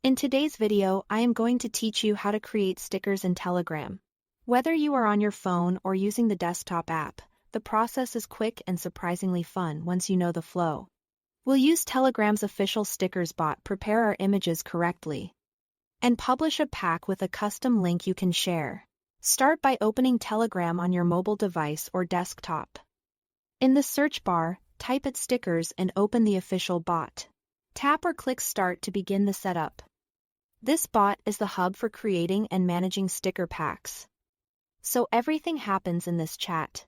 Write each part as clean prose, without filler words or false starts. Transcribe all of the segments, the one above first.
In today's video, I am going to teach you how to create stickers in Telegram. Whether you are on your phone or using the desktop app, the process is quick and surprisingly fun once you know the flow. We'll use Telegram's official stickers bot, prepare our images correctly, and publish a pack with a custom link you can share. Start by opening Telegram on your mobile device or desktop. In the search bar, type at stickers and open the official bot. Tap or click Start to begin the setup. This bot is the hub for creating and managing sticker packs, so everything happens in this chat.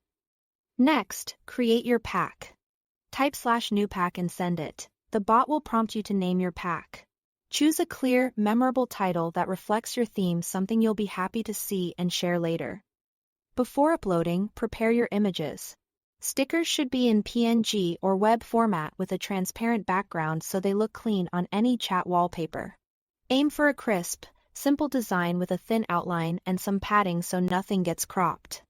Next, create your pack. Type /new pack and send it. The bot will prompt you to name your pack. Choose a clear, memorable title that reflects your theme, something you'll be happy to see and share later. Before uploading, prepare your images. Stickers should be in PNG or web format with a transparent background so they look clean on any chat wallpaper. Aim for a crisp, simple design with a thin outline and some padding so nothing gets cropped.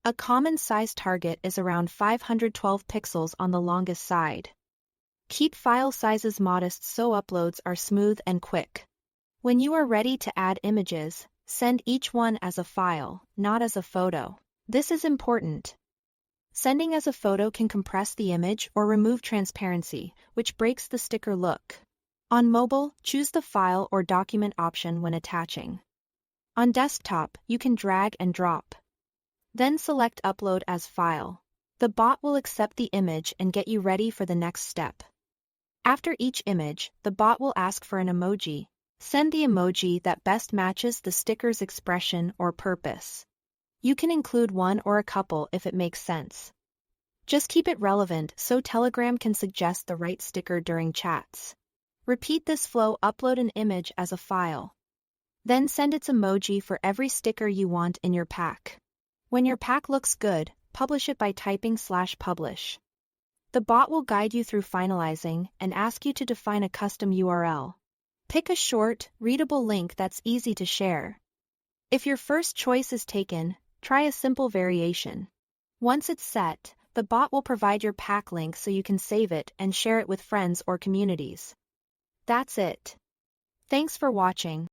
A common size target is around 512 pixels on the longest side. Keep file sizes modest so uploads are smooth and quick. When you are ready to add images, send each one as a file, not as a photo. This is important. Sending as a photo can compress the image or remove transparency, which breaks the sticker look. On mobile, choose the file or document option when attaching. On desktop, you can drag and drop. Then select Upload as File. The bot will accept the image and get you ready for the next step. After each image, the bot will ask for an emoji. Send the emoji that best matches the sticker's expression or purpose. You can include one or a couple if it makes sense. Just keep it relevant so Telegram can suggest the right sticker during chats. Repeat this flow, upload an image as a file. Then send its emoji for every sticker you want in your pack. When your pack looks good, publish it by typing /publish. The bot will guide you through finalizing and ask you to define a custom URL. Pick a short, readable link that's easy to share. If your first choice is taken, try a simple variation. Once it's set, the bot will provide your pack link so you can save it and share it with friends or communities. That's it. Thanks for watching.